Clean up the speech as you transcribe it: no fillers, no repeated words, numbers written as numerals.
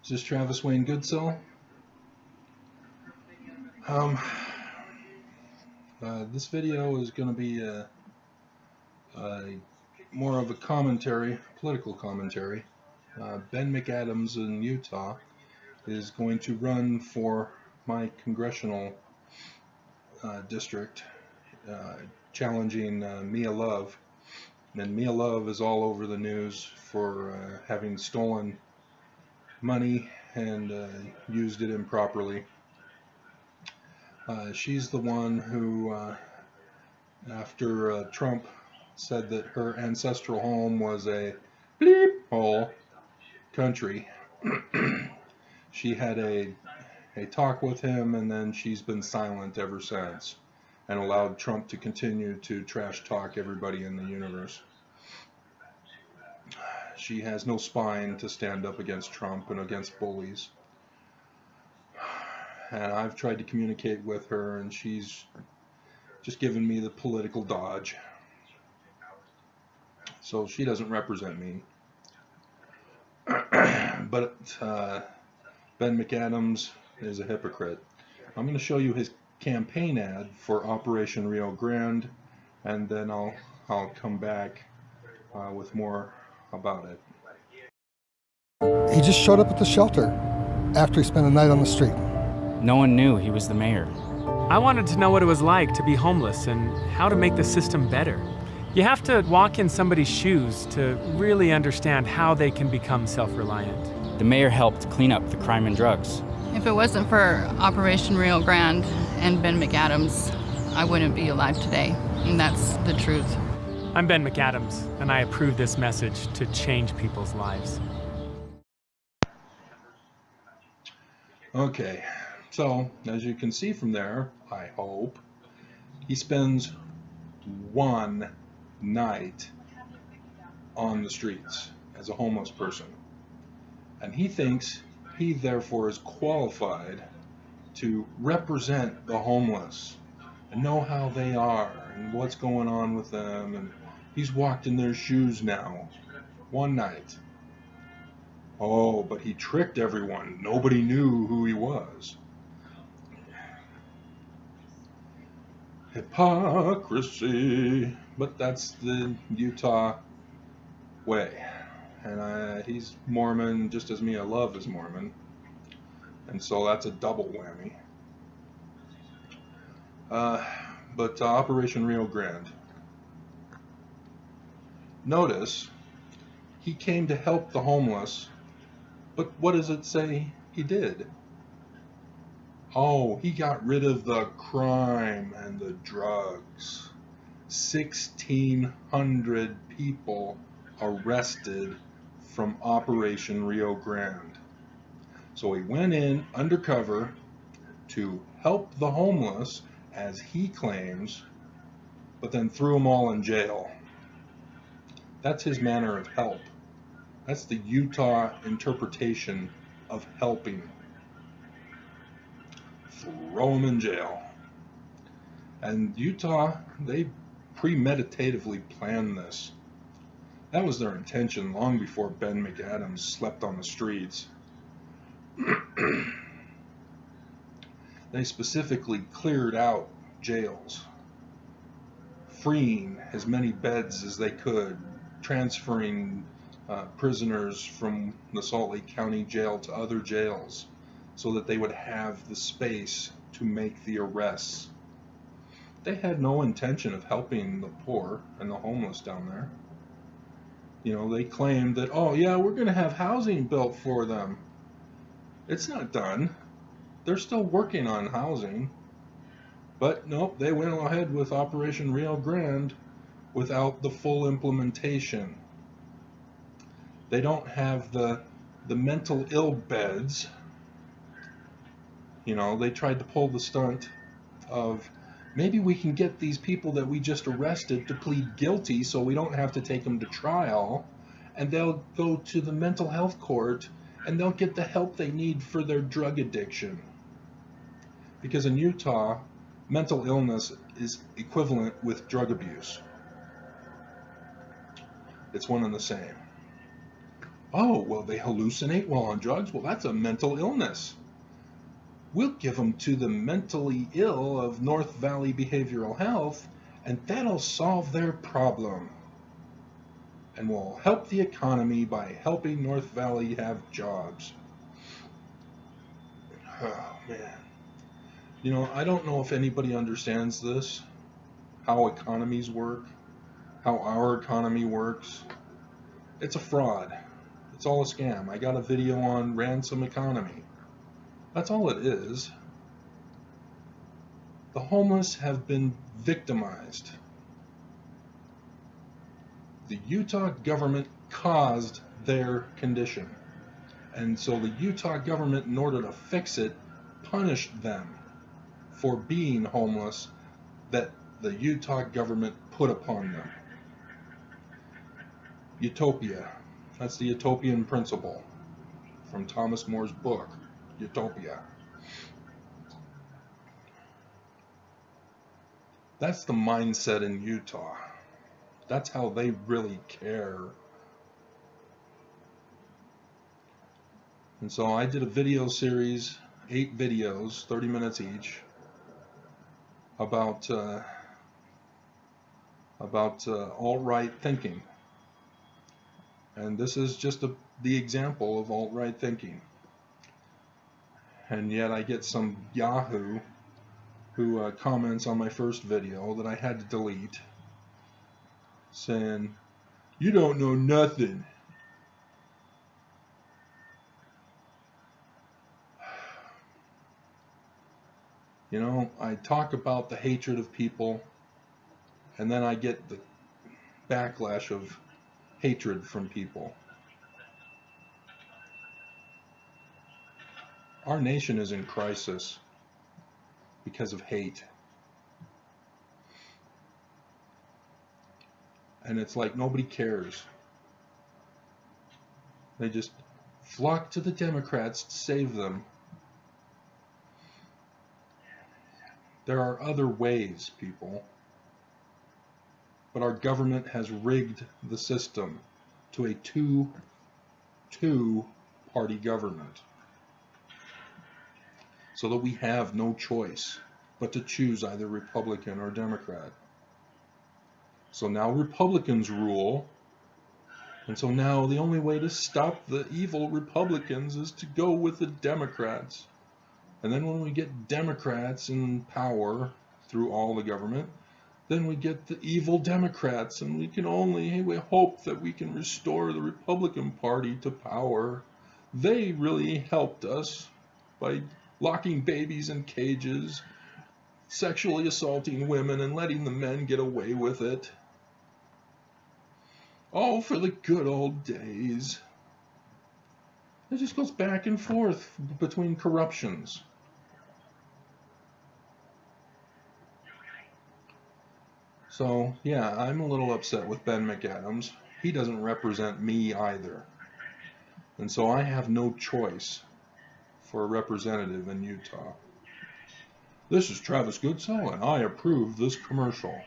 Is this Travis Wayne Goodsell? This video is going to be more of a commentary, political commentary. Ben McAdams in Utah is going to run for my congressional district, challenging Mia Love. And Mia Love is all over the news for having stolen money and used it improperly. She's the one who, after Trump said that her ancestral home was a bleep hole country, she had a talk with him, and then she's been silent ever since and allowed Trump to continue to trash talk everybody in the universe. She has no spine to stand up against Trump and against bullies. And I've tried to communicate with her, and she's just given me the political dodge. So she doesn't represent me. But Ben McAdams is a hypocrite. I'm going to show you his campaign ad for Operation Rio Grande, and then I'll come back with more about it. He just showed up at the shelter after he spent a night on the street. No one knew he was the mayor. I wanted to know what it was like to be homeless and how to make the system better. You have to walk in somebody's shoes to really understand how they can become self-reliant. The mayor helped clean up the crime and drugs. If it wasn't for Operation Rio Grande and Ben McAdams, I wouldn't be alive today, and that's the truth. I'm Ben McAdams, and I approve this message to change people's lives. Okay, so as you can see from there, I hope, he spends one night on the streets as a homeless person. And he thinks he therefore is qualified to represent the homeless and know how they are and what's going on with them. And he's walked in their shoes now, one night. Oh, but he tricked everyone. Nobody knew who he was. Hypocrisy. But that's the Utah way. And he's Mormon, just as Mia Love is Mormon. And so that's a double whammy. But Operation Rio Grande. Notice, he came to help the homeless, but what does it say he did? Oh, he got rid of the crime and the drugs. 1,600 people arrested from Operation Rio Grande. So he went in undercover to help the homeless, as he claims, but then threw them all in jail. That's his manner of help. That's the Utah interpretation of helping. Throw them in jail. And Utah, they premeditatively planned this. That was their intention long before Ben McAdams slept on the streets. They specifically cleared out jails, freeing as many beds as they could, transferring prisoners from the Salt Lake County jail to other jails so that they would have the space to make the arrests. They had no intention of helping the poor and the homeless down there. You know, they claimed that, oh yeah, we're going to have housing built for them. It's not done. They're still working on housing. But nope, they went ahead with Operation Rio Grande without the full implementation. They don't have the mental ill beds. You know, they tried to pull the stunt of, maybe we can get these people that we just arrested to plead guilty so we don't have to take them to trial, and they'll go to the mental health court and they'll get the help they need for their drug addiction. Because in Utah, mental illness is equivalent with drug abuse. It's one and the same. Oh, well, they hallucinate while on drugs? Well, that's a mental illness. We'll give them to the mentally ill of North Valley Behavioral Health, and that'll solve their problem. And we'll help the economy by helping North Valley have jobs. Oh, man. You know, I don't know if anybody understands this, how economies work, how our economy works. It's a fraud. It's all a scam. I got a video on ransom economy. That's all it is. The homeless have been victimized. The Utah government caused their condition. And so the Utah government, in order to fix it, punished them for being homeless that the Utah government put upon them. Utopia. That's the utopian principle from Thomas More's book, Utopia. That's the mindset in Utah. That's how they really care. And so I did a video series, 8 videos, 30 minutes each, about alt-right thinking. And this is just the example of alt-right thinking. And yet I get some Yahoo who comments on my first video that I had to delete, saying, "You don't know nothing." You know, I talk about the hatred of people, and then I get the backlash of hatred from people. Our nation is in crisis because of hate. And it's like nobody cares. They just flock to the Democrats to save them. There are other ways, people. But our government has rigged the system to a two-party government, so that we have no choice but to choose either Republican or Democrat. So now Republicans rule, and so now the only way to stop the evil Republicans is to go with the Democrats. And then when we get Democrats in power through all the government, then we get the evil Democrats, and we hope that we can restore the Republican Party to power. They really helped us by locking babies in cages, sexually assaulting women, and letting the men get away with it. All for the good old days. It just goes back and forth between corruptions. So, yeah, I'm a little upset with Ben McAdams. He doesn't represent me either. And so I have no choice for a representative in Utah. This is Travis Goodsell, and I approve this commercial.